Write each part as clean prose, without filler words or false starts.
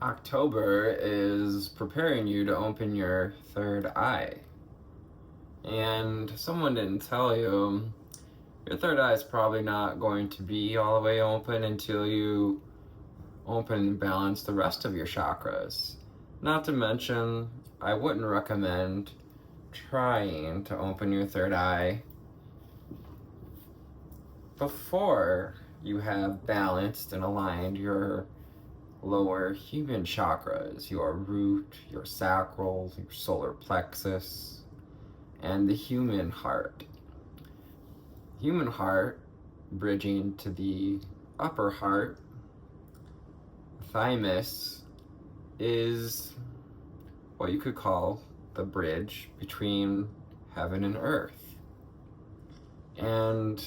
October is preparing you to open your third eye. And someone didn't tell you, your third eye is probably not going to be all the way open until you open and balance the rest of your chakras. Not to mention, I wouldn't recommend trying to open your third eye before you have balanced and aligned your lower human chakras, your root, your sacral, your solar plexus, and the human heart. Human heart bridging to the upper heart, thymus, is what you could call the bridge between heaven and earth. And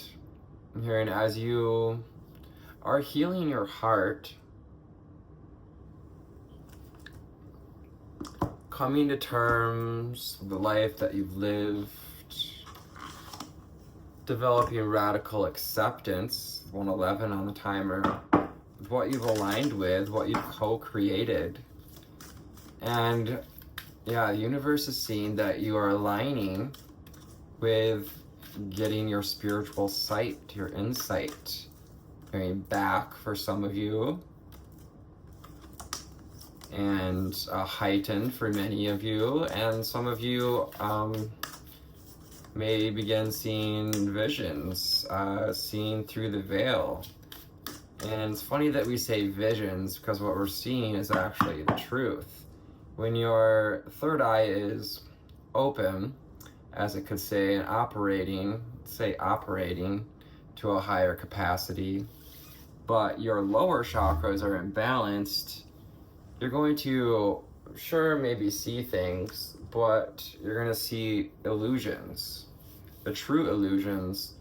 herein, as you are healing your heart, coming to terms with the life that you've lived, developing radical acceptance, 111 on the timer, with what you've aligned with, what you've co-created. And yeah, the universe is seeing that you are aligning with getting your spiritual sight, your insight, going back for some of you, and heightened for many of you, and some of you may begin seeing visions, seeing through the veil. And it's funny that we say visions, because what we're seeing is actually the truth. When your third eye is open, as it could say, and operating to a higher capacity, but your lower chakras are imbalanced, you're going to, sure, maybe see things, but you're going to see illusions, the true illusions,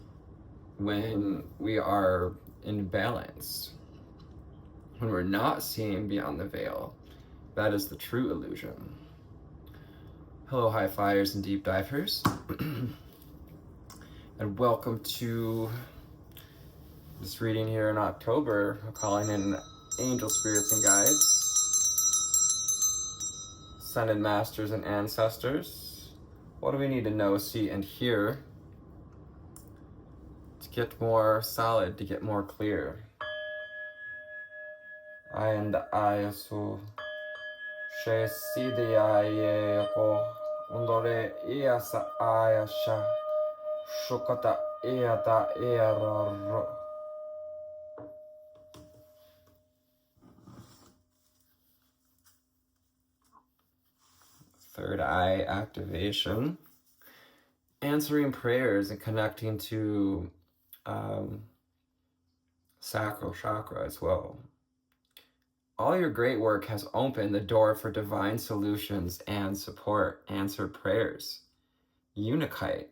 when we are in balance. When we're not seeing beyond the veil, that is the true illusion. Hello, high flyers and deep divers, and welcome to this reading here in October. I'm calling in angel spirits and guides, ascended masters and ancestors. What do we need to know, see, and hear to get more solid, to get more clear? I and I so she si de I ko undore iasa ayasha shukata iata erro. Third eye activation, answering prayers and connecting to sacral chakra as well. All your great work has opened the door for divine solutions and support, answered prayers. Unikite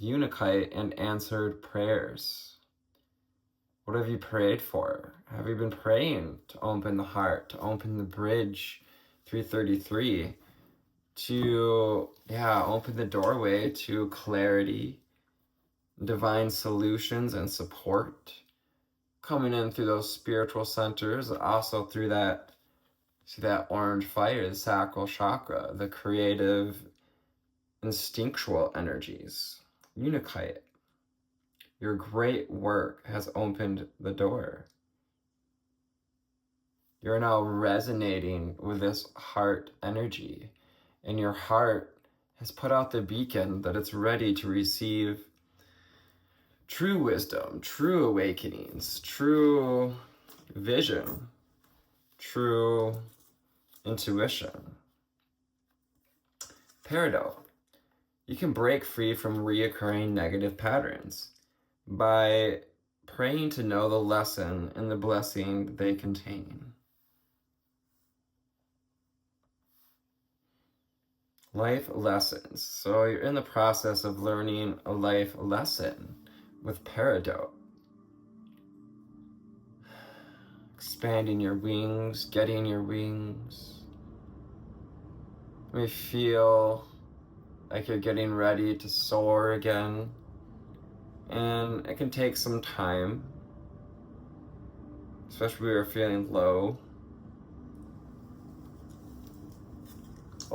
and answered prayers. What have you prayed for? Have you been praying to open the heart, to open the bridge 333, to open the doorway to clarity, divine solutions and support, coming in through those spiritual centers, also through that, see that orange fire, the sacral chakra, the creative, instinctual energies. Unikite. Your great work has opened the door. You're now resonating with this heart energy, and your heart has put out the beacon that it's ready to receive true wisdom, true awakenings, true vision, true intuition. Peridot. You can break free from reoccurring negative patterns by praying to know the lesson and the blessing they contain. Life lessons. So you're in the process of learning a life lesson with Peridot. Expanding your wings, getting your wings. You may feel like you're getting ready to soar again. And it can take some time, especially when you're feeling low.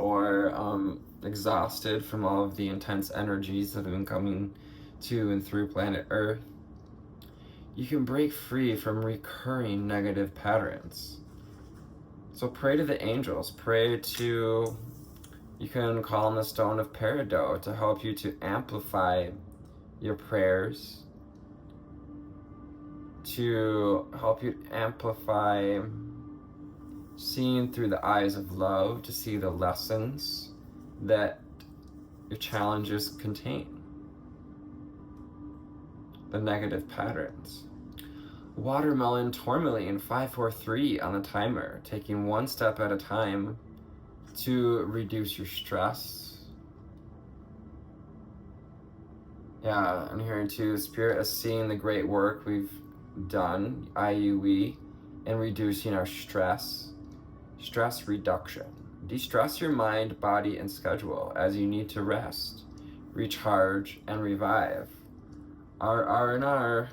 or exhausted from all of the intense energies that have been coming to and through planet Earth, you can break free from recurring negative patterns. So pray to the angels, you can call on the stone of peridot to help you to amplify your prayers, to help you amplify seeing through the eyes of love, to see the lessons that your challenges contain, the negative patterns. Watermelon tourmaline 543 on the timer, taking one step at a time to reduce your stress. Yeah, I'm hearing too, Spirit is seeing the great work we've done, i.e. we, in reducing our stress reduction. De-stress your mind, body, and schedule as you need to rest, recharge, and revive. R&R.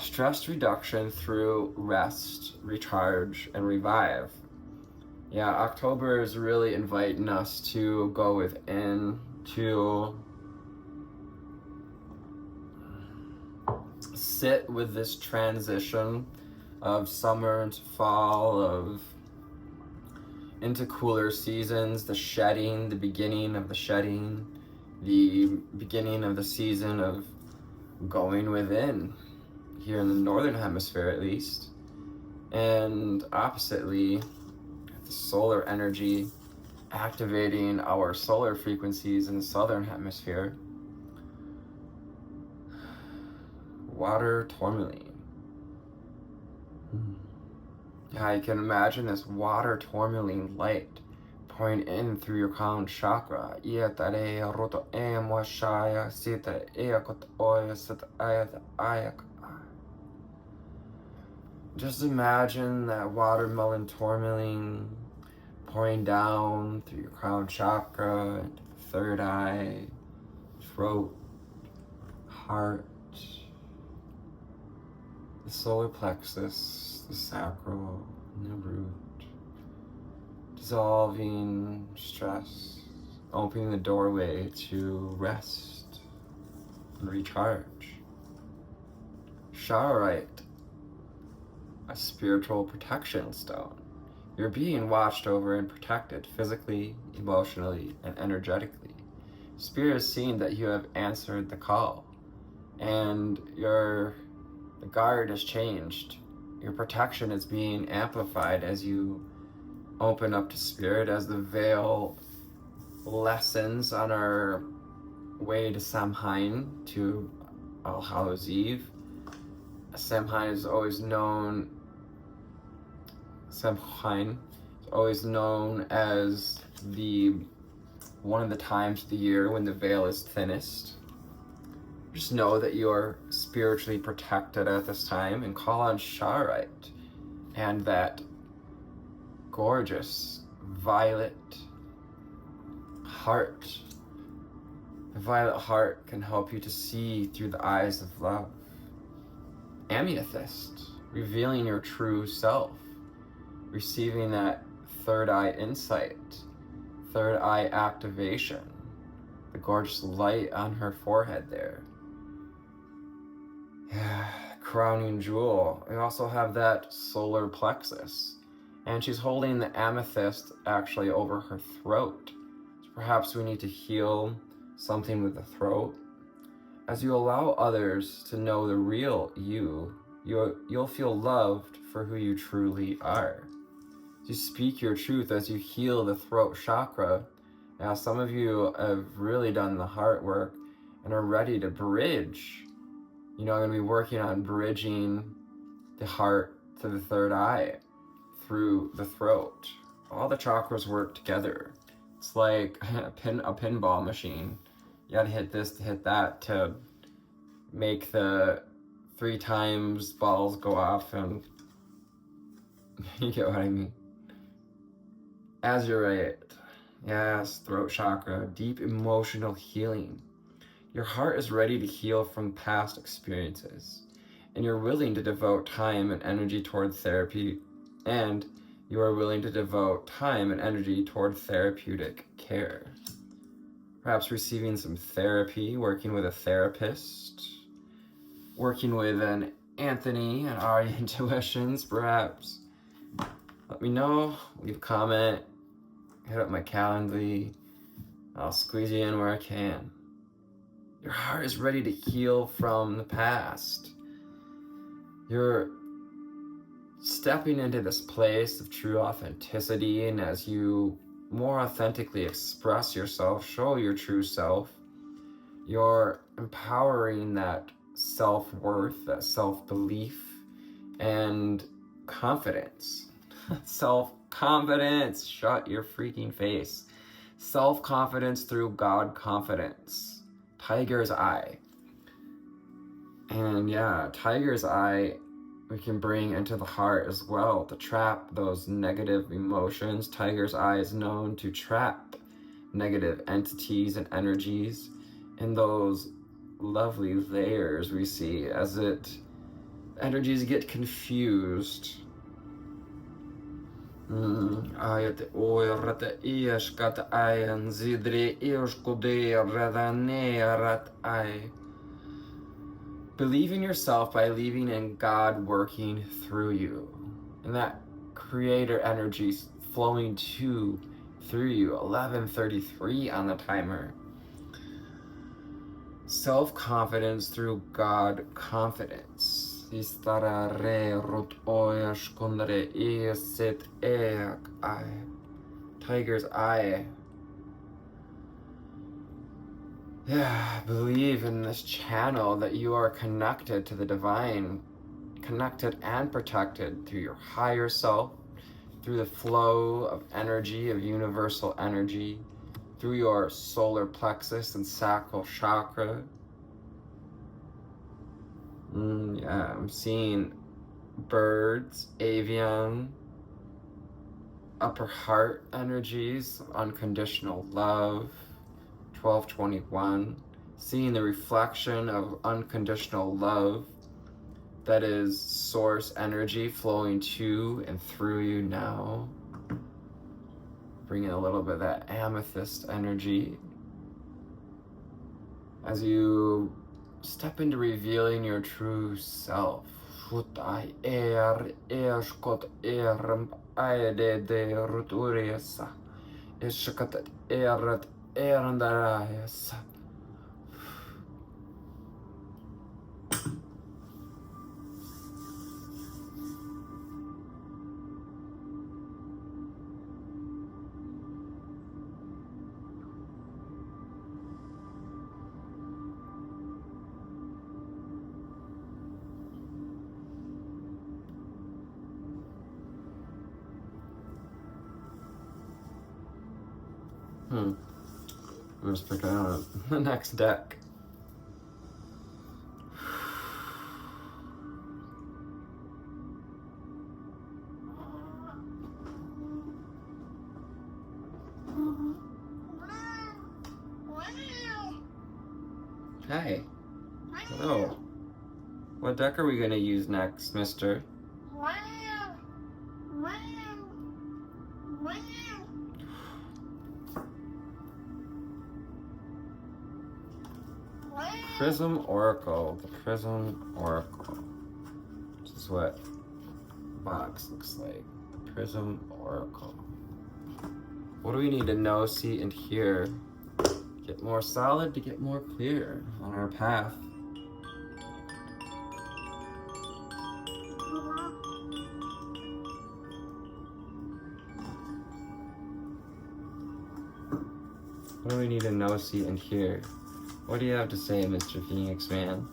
Stress reduction through rest, recharge, and revive. Yeah, October is really inviting us to go within, to sit with this transition of summer into fall, into cooler seasons, the shedding, the beginning of the shedding, the beginning of the season of going within, here in the northern hemisphere at least. And oppositely, the solar energy activating our solar frequencies in the southern hemisphere. Water tourmaline. Yeah, I can imagine this water tourmaline light pouring in through your crown chakra. Just imagine that watermelon tourmaline pouring down through your crown chakra, into the third eye, throat, heart, the solar plexus, the sacral, and the root. Dissolving stress, opening the doorway to rest and recharge. Charoite, a spiritual protection stone. You're being watched over and protected physically, emotionally, and energetically. Spirit is seeing that you have answered the call, and the guard has changed. Your protection is being amplified as you open up to Spirit, as the veil lessens on our way to Samhain, to All Hallows Eve. Samhain is always known as one of the times of the year when the veil is thinnest. Just know that you are spiritually protected at this time, and call on Charoite and that gorgeous violet heart. The violet heart can help you to see through the eyes of love. Amethyst, revealing your true self, receiving that third eye insight, third eye activation, the gorgeous light on her forehead there. Yeah, crowning jewel. We also have that solar plexus, and she's holding the amethyst actually over her throat. So perhaps we need to heal something with the throat. As you allow others to know the real you'll feel loved for who you truly are. You speak your truth as you heal the throat chakra. Now, some of you have really done the heart work and are ready to bridge. I'm going to be working on bridging the heart to the third eye through the throat. All the chakras work together. It's like a pinball machine. You gotta hit this to hit that to make the 3 times balls go off, and you get what I mean. Azurite, yes, throat chakra, deep emotional healing. Your heart is ready to heal from past experiences, and you're willing to devote time and energy toward therapy and you are willing to devote time and energy toward therapeutic care. Perhaps receiving some therapy, working with a therapist, working with an Anthony and Aerie Intuitions, perhaps. Let me know, leave a comment, hit up my Calendly. I'll squeeze you in where I can. Your heart is ready to heal from the past. You're stepping into this place of true authenticity, and as you more authentically express yourself, show your true self, you're empowering that self-worth, that self-belief, and confidence. Self-confidence, shut your freaking face. Self-confidence through God confidence. Tiger's eye. And yeah, tiger's eye we can bring into the heart as well to trap those negative emotions. Tiger's eye is known to trap negative entities and energies in those lovely layers we see as energies get confused. Believe in yourself by believing in God working through you, and that creator energy flowing through you. 11:33 on the timer. Self-confidence through God confidence. Tiger's eye. Yeah, believe in this channel that you are connected to the divine, connected and protected through your higher self, through the flow of energy, of universal energy, through your solar plexus and sacral chakra. Yeah, I'm seeing birds, avian, upper heart energies, unconditional love, 12:21, seeing the reflection of unconditional love that is source energy flowing to and through you now. Bringing a little bit of that amethyst energy as you step into revealing your true self. I'm just picking out the next deck. Hi. Hello. What deck are we gonna use next, mister? Prism Oracle. The Prism Oracle. This is what the box looks like. Prism Oracle. What do we need to know, see, and hear? Get more solid to get more clear on our path. What do we need to know, see, and hear? What do you have to say, Mr. Phoenix Man?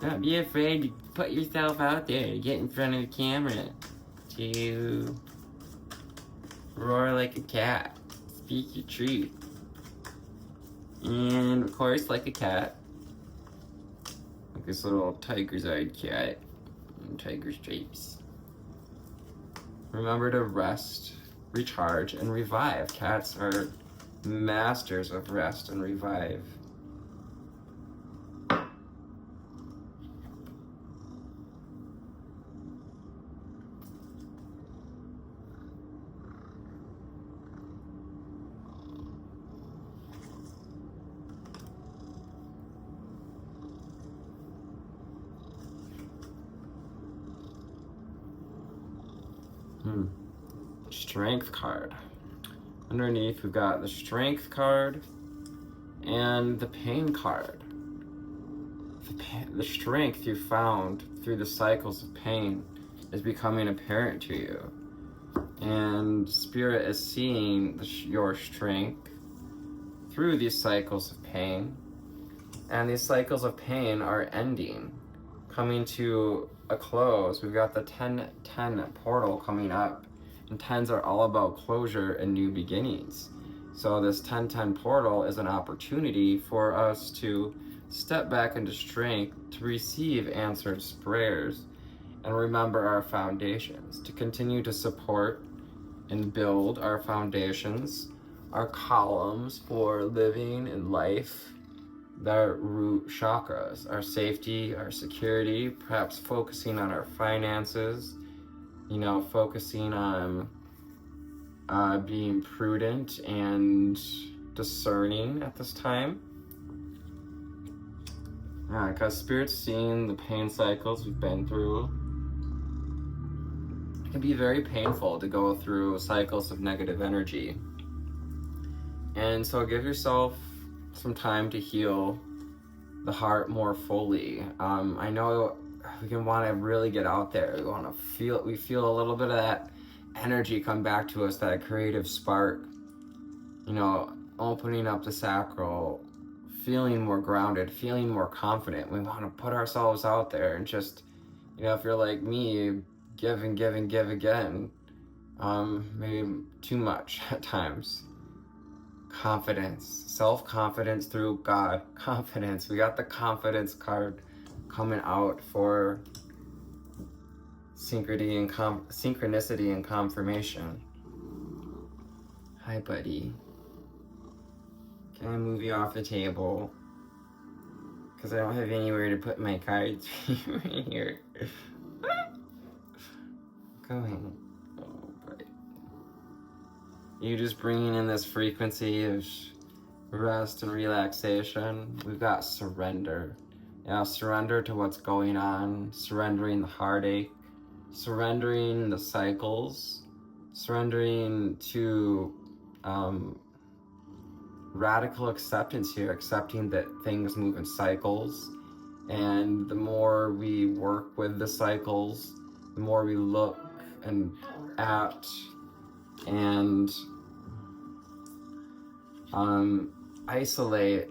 Don't be afraid to put yourself out there, get in front of the camera, to roar like a cat, speak your truth, and of course, like a cat, like this little tiger's eyed cat, and tiger stripes. Remember to rest, recharge, and revive. Cats are masters of rest and revive. Strength card. Underneath, we've got the Strength card and the Pain card. The strength you found through the cycles of pain is becoming apparent to you. And Spirit is seeing your strength through these cycles of pain. And these cycles of pain are ending, coming to a close. We've got the 10-10 portal coming up. And 10s are all about closure and new beginnings. So this 10-10 portal is an opportunity for us to step back into strength, to receive answered prayers, and remember our foundations, to continue to support and build our foundations, our columns for living in life, their root chakras, our safety, our security, perhaps focusing on our finances, focusing on being prudent and discerning at this time. Yeah, because Spirit's seeing the pain cycles we've been through. It can be very painful to go through cycles of negative energy. And so give yourself some time to heal the heart more fully. I know we can want to really get out there. We feel a little bit of that energy come back to us, that creative spark, opening up the sacral, feeling more grounded, feeling more confident. We want to put ourselves out there and just, if you're like me, give and give and give again, maybe too much at times. Confidence, self-confidence through God, confidence. We got the confidence card coming out for synchronicity and confirmation. Hi, buddy. Can I move you off the table? Because I don't have anywhere to put my cards right here. Going. Oh, boy. You just bringing in this frequency of rest and relaxation. We've got surrender. Surrender to what's going on. Surrendering the heartache. Surrendering the cycles. Surrendering to radical acceptance here, accepting that things move in cycles, and the more we work with the cycles, the more we look at and isolate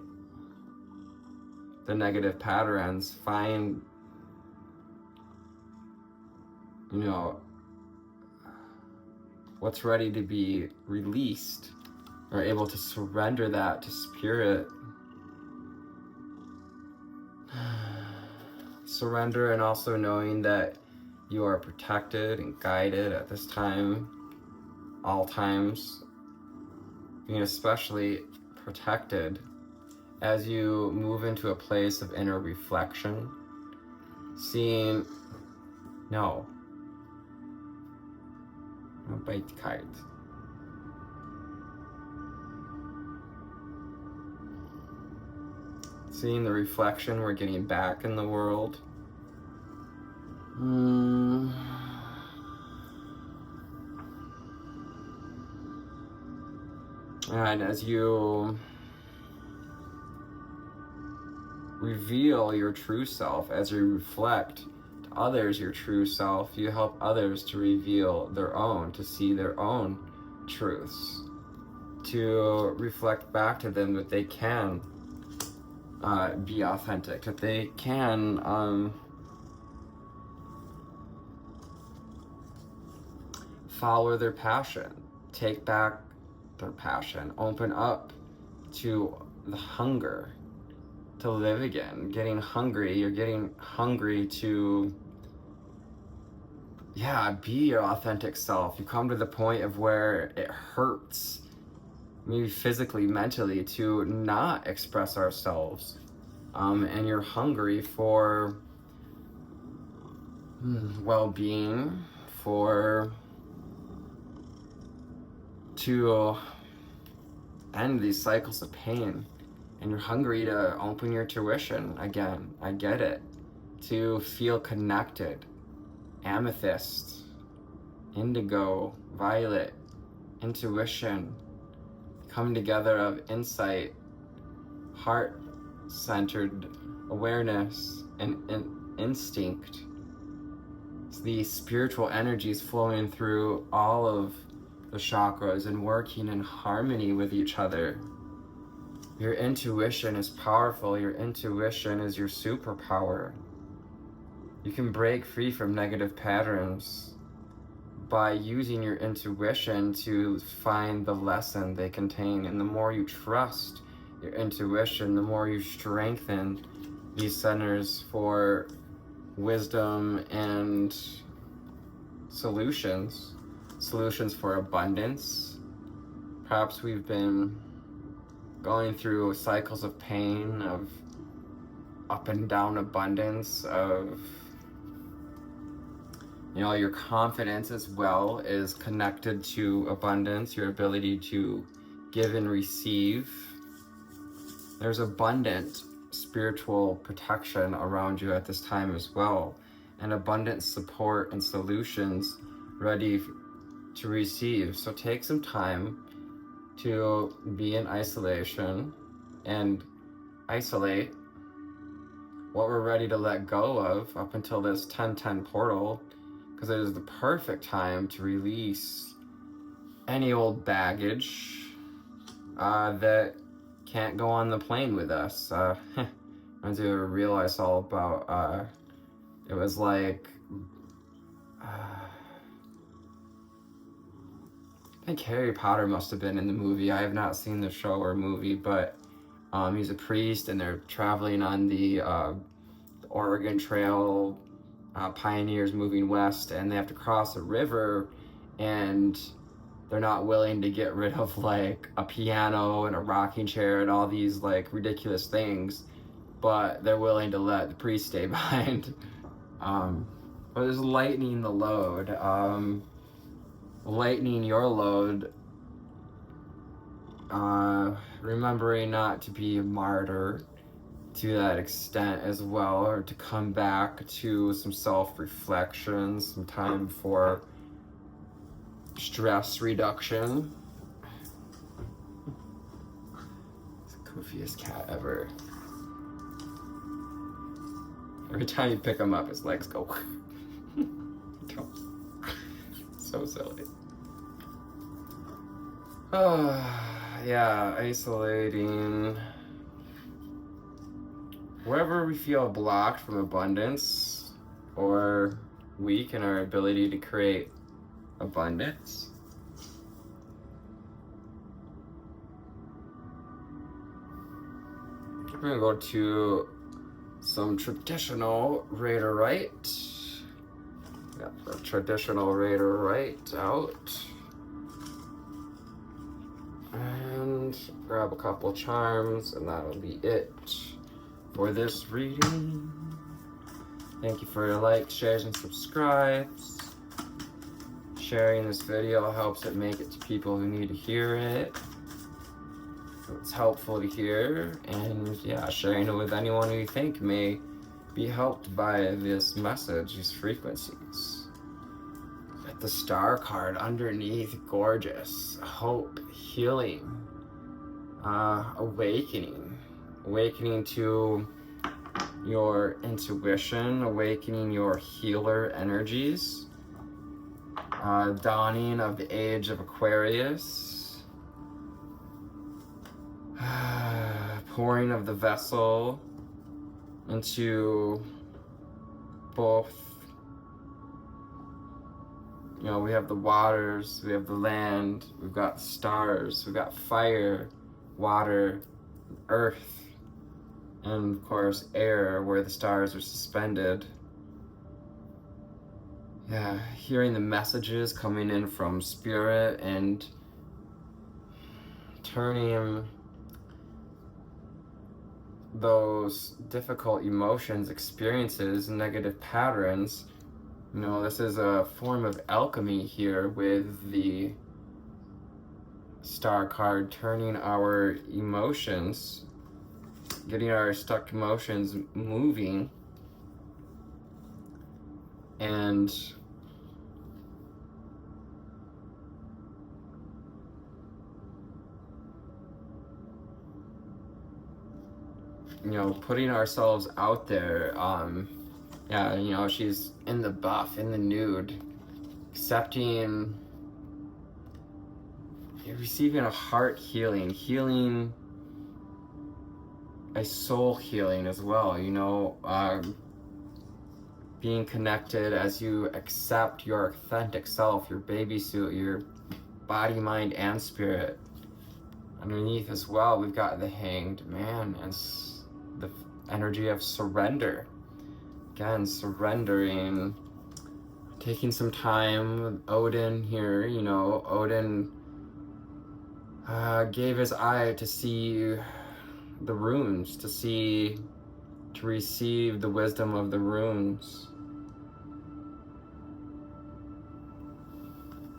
the negative patterns, find what's ready to be released, are able to surrender that to Spirit. Surrender, and also knowing that you are protected and guided at this time, all times, being especially protected as you move into a place of inner reflection, seeing, no, don't bite the cards. Seeing the reflection we're getting back in the world. And as you reveal your true self, as you reflect to others your true self, you help others to reveal their own, to see their own truths, to reflect back to them that they can be authentic, that they can follow their passion, take back their passion, open up to the hunger to live again. Getting hungry, you're getting hungry to be your authentic self. You come to the point of where it hurts, maybe physically, mentally, to not express ourselves, and you're hungry for well-being, to end these cycles of pain, and you're hungry to open your tuition again. I get it. To feel connected. Amethyst, indigo, violet, intuition, come together of insight, heart-centered awareness, and instinct. It's the spiritual energies flowing through all of the chakras and working in harmony with each other. Your intuition is powerful. Your intuition is your superpower. You can break free from negative patterns by using your intuition to find the lesson they contain. And the more you trust your intuition, the more you strengthen these centers for wisdom and solutions for abundance. Perhaps we've been going through cycles of pain, of up and down abundance, of your confidence as well is connected to abundance, your ability to give and receive. There's abundant spiritual protection around you at this time as well, and abundant support and solutions ready to receive. So take some time to be in isolation and isolate what we're ready to let go of up until this 10-10 portal, because it is the perfect time to release any old baggage that can't go on the plane with us. I do realize all about, it was like, I think Harry Potter must have been in the movie. I have not seen the show or movie, but he's a priest and they're traveling on the Oregon Trail, pioneers moving west, and they have to cross a river, and they're not willing to get rid of like a piano and a rocking chair and all these like ridiculous things, but they're willing to let the priest stay behind. But it's lightening the load, lightening your load, remembering not to be a martyr to that extent as well, or to come back to some self-reflection, some time for stress reduction. It's the goofiest cat ever. Every time you pick him up, his legs go. So silly. Yeah, isolating. Wherever we feel blocked from abundance or weak in our ability to create abundance, we're gonna go to some traditional Raider right. Got the traditional Raider right out. And grab a couple charms, and that'll be it for this reading. Thank you for your likes, shares, and subscribes. Sharing this video helps it make it to people who need to hear it. It's helpful to hear, and yeah, sharing it with anyone who you think may be helped by this message, these frequencies. With the star card underneath, gorgeous. Hope, healing, awakening to your intuition, awakening your healer energies, dawning of the age of Aquarius, pouring of the vessel into both, we have the waters, we have the land, we've got the stars, we've got fire, water, earth, and of course air, where the stars are suspended. Yeah, hearing the messages coming in from spirit and turning those difficult emotions, experiences, negative patterns. This is a form of alchemy here with the star card, turning our emotions, getting our stuck emotions moving, and you know, putting ourselves out there. Yeah, you know, she's in the buff, in the nude, accepting, receiving a heart healing, healing a soul healing as well, you know, being connected as you accept your authentic self, your baby suit, your body, mind, and spirit. Underneath as well, we've got the Hanged Man and the energy of surrender. Again, surrendering, taking some time with Odin here. You know, Odin gave his eye to see the runes, to receive the wisdom of the runes.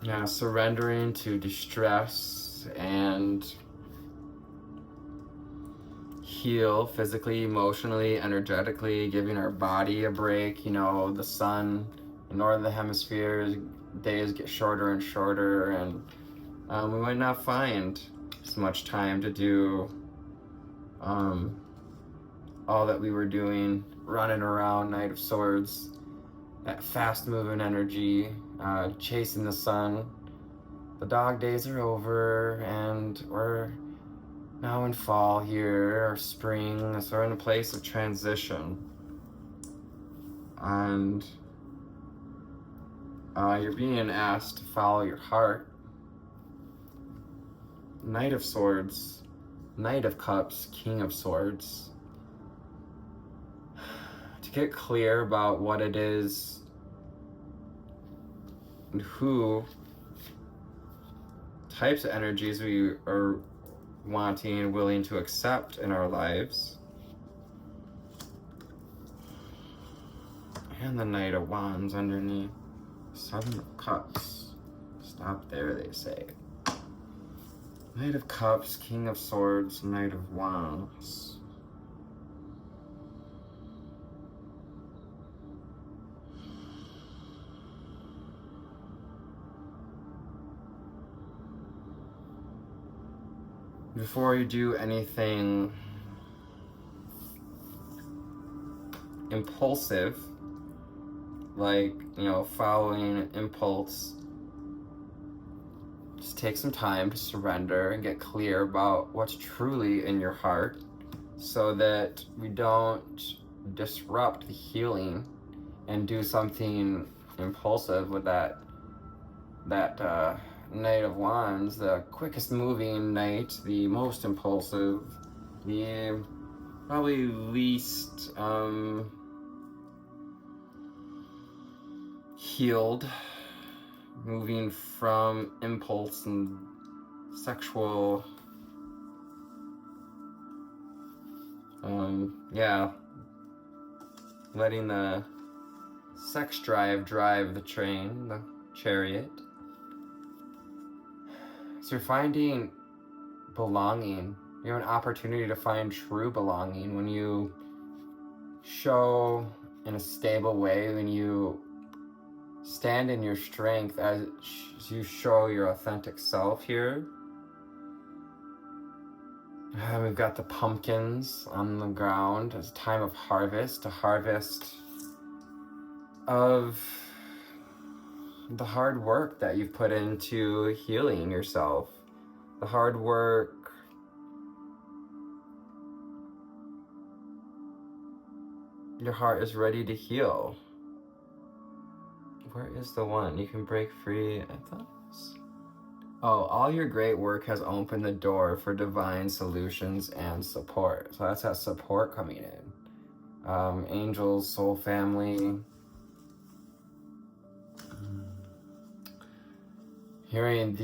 Yeah, surrendering to distress and heal physically, emotionally, energetically, giving our body a break. You know, the sun in northern hemisphere, days get shorter and shorter, and we might not find as much time to do all that we were doing, running around, Knight of Swords, that fast moving energy, chasing the sun. The dog days are over, and we're now in fall here, or spring, so we're in a place of transition. And you're being asked to follow your heart. Knight of Swords, Knight of Cups, King of Swords. To get clear about what it is and who types of energies we are wanting and willing to accept in our lives. And the Knight of Wands underneath. Seven of Cups. Stop there, they say. Knight of Cups, King of Swords, Knight of Wands. Before you do anything impulsive, like, you know, following an impulse, just take some time to surrender and get clear about what's truly in your heart, so that we don't disrupt the healing and do something impulsive with that Knight of Wands, the quickest moving knight, the most impulsive, the probably least healed, moving from impulse and sexual, yeah, letting the sex drive the train, the chariot. So you're finding belonging. You have an opportunity to find true belonging when you show in a stable way, when you stand in your strength as you show your authentic self here. We've got the pumpkins on the ground. It's a time of harvest, a harvest of the hard work that you've put into healing yourself. The hard work your heart is ready to heal. Where is the one? You can break free. I thought it was... Oh, all your great work has opened the door for divine solutions and support. So that's that support coming in. Angels, soul family. Hearing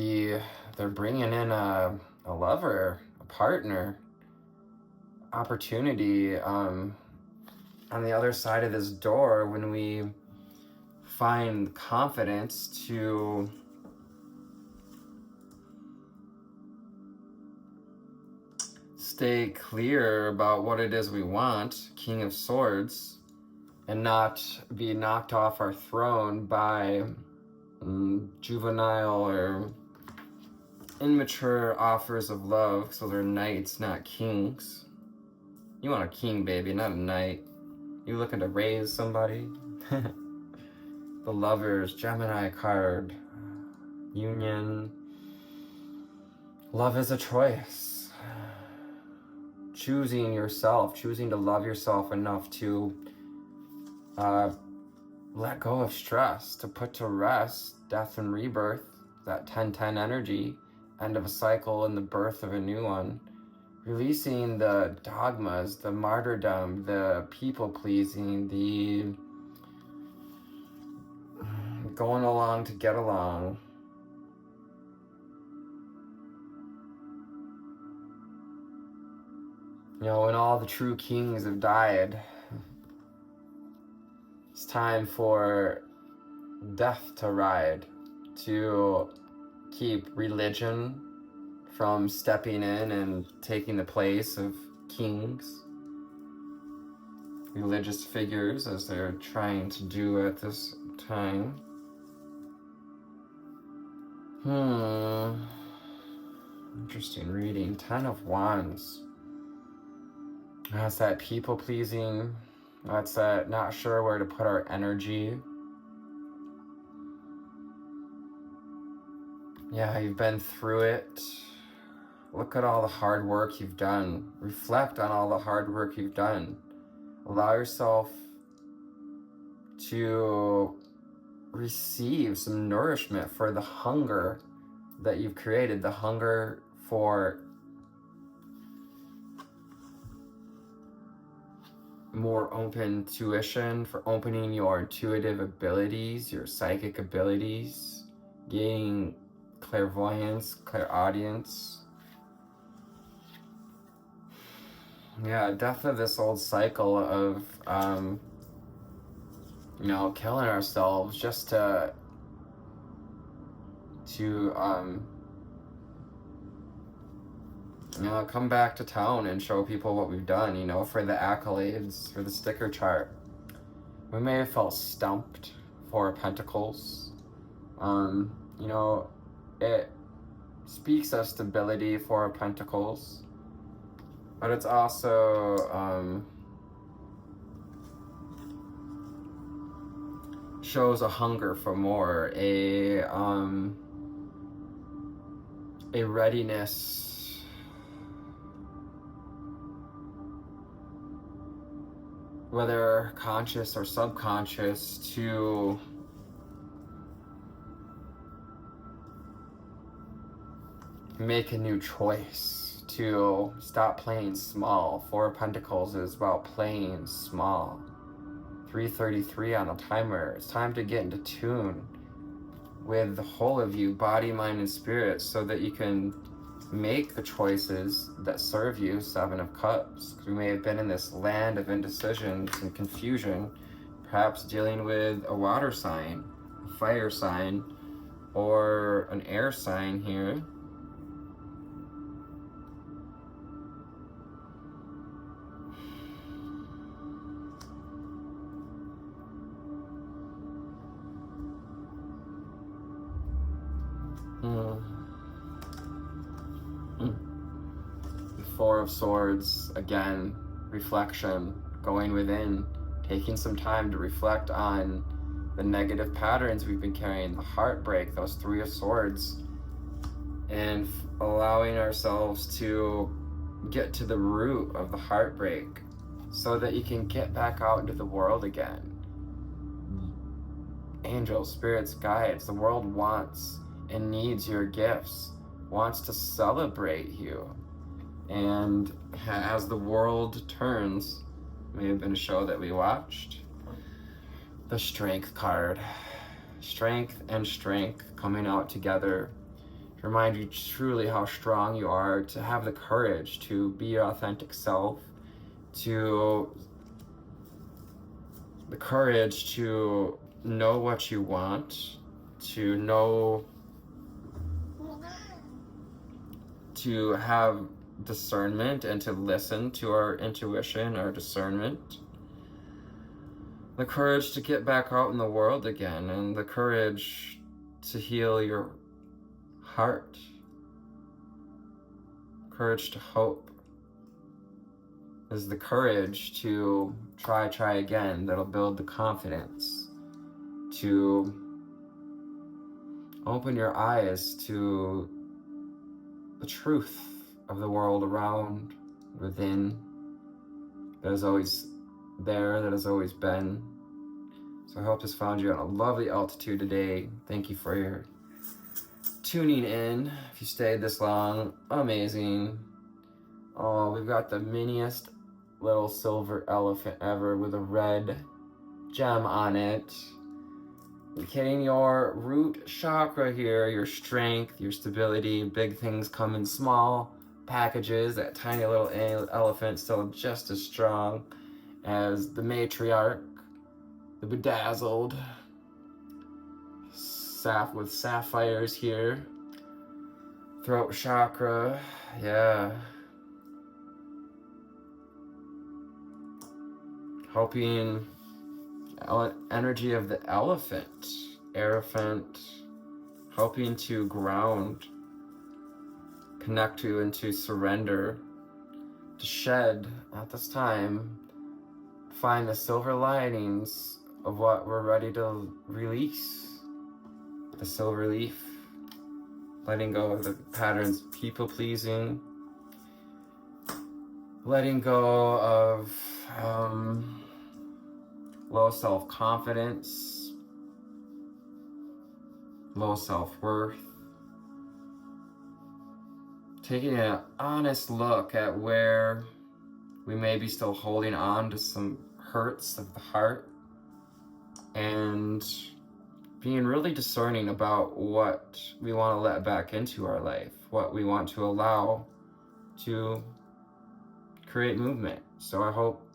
they're bringing in a lover, a partner, opportunity. On the other side of this door, when we find confidence to stay clear about what it is we want, King of Swords, and not be knocked off our throne by juvenile or immature offers of love, so they're knights, not kings. You want a king, baby, not a knight. You looking to raise somebody? The Lovers, Gemini card. Union. Love is a choice. Choosing yourself, choosing to love yourself enough to let go of stress, to put to rest death and rebirth, that 10-10 energy, end of a cycle and the birth of a new one. Releasing the dogmas, the martyrdom, the people-pleasing, the going along to get along. You know, when all the true kings have died, it's time for death to ride, to keep religion from stepping in and taking the place of kings, religious figures, as they're trying to do at this time. Interesting reading. 10 of Wands. That's that people-pleasing. That's that not sure where to put our energy. Yeah, you've been through it. Look at all the hard work you've done. Reflect on all the hard work you've done. Allow yourself to receive some nourishment for the hunger that you've created, the hunger for more open intuition, for opening your intuitive abilities, your psychic abilities, gaining clairvoyance, clairaudience. Yeah, death of this old cycle of, you know, killing ourselves just to you know, come back to town and show people what we've done, you know, for the accolades, for the sticker chart. We may have felt stumped for Pentacles. You know, it speaks of stability for Pentacles, but it's also shows a hunger for more, a readiness whether conscious or subconscious to make a new choice, to stop playing small. 4 of Pentacles is about playing small. 3:33 on a timer. It's time to get into tune with the whole of you, body, mind, and spirit, so that you can make the choices that serve you. 7 of Cups. We may have been in this land of indecision and confusion, perhaps dealing with a water sign, a fire sign, or an air sign here. The 4 of Swords, again, reflection, going within, taking some time to reflect on the negative patterns we've been carrying, the heartbreak, those 3 of Swords, and allowing ourselves to get to the root of the heartbreak so that you can get back out into the world again. Angels, spirits, guides, the world wants and needs your gifts, wants to celebrate you. And as the world turns, may have been a show that we watched, the Strength card. Strength and strength coming out together to remind you truly how strong you are, to have the courage to be your authentic self, to the courage to know what you want, to know, to have discernment and to listen to our intuition, our discernment. The courage to get back out in the world again, and the courage to heal your heart. Courage to hope. is the courage to try again. That'll build the confidence to open your eyes to the truth of the world around, within, that is always there, that has always been. So I hope this found you on a lovely altitude today. Thank you for your tuning in. If you stayed this long, amazing. Oh, we've got the miniest little silver elephant ever with a red gem on it. Hitting your root chakra here, your strength, your stability. Big things come in small packages. That tiny little elephant still just as strong as the matriarch, the bedazzled with sapphires here. Throat chakra, yeah. Helping energy of the elephant, helping to ground, connect to and to surrender, to shed at this time, find the silver linings of what we're ready to release. The silver leaf, letting go of the patterns, people pleasing, letting go of low self-confidence, low self-worth. Taking an honest look at where we may be still holding on to some hurts of the heart, and being really discerning about what we want to let back into our life, what we want to allow to create movement. So I hope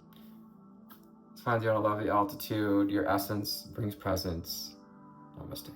this finds you on a lovely altitude. Your essence brings presence. Namaste.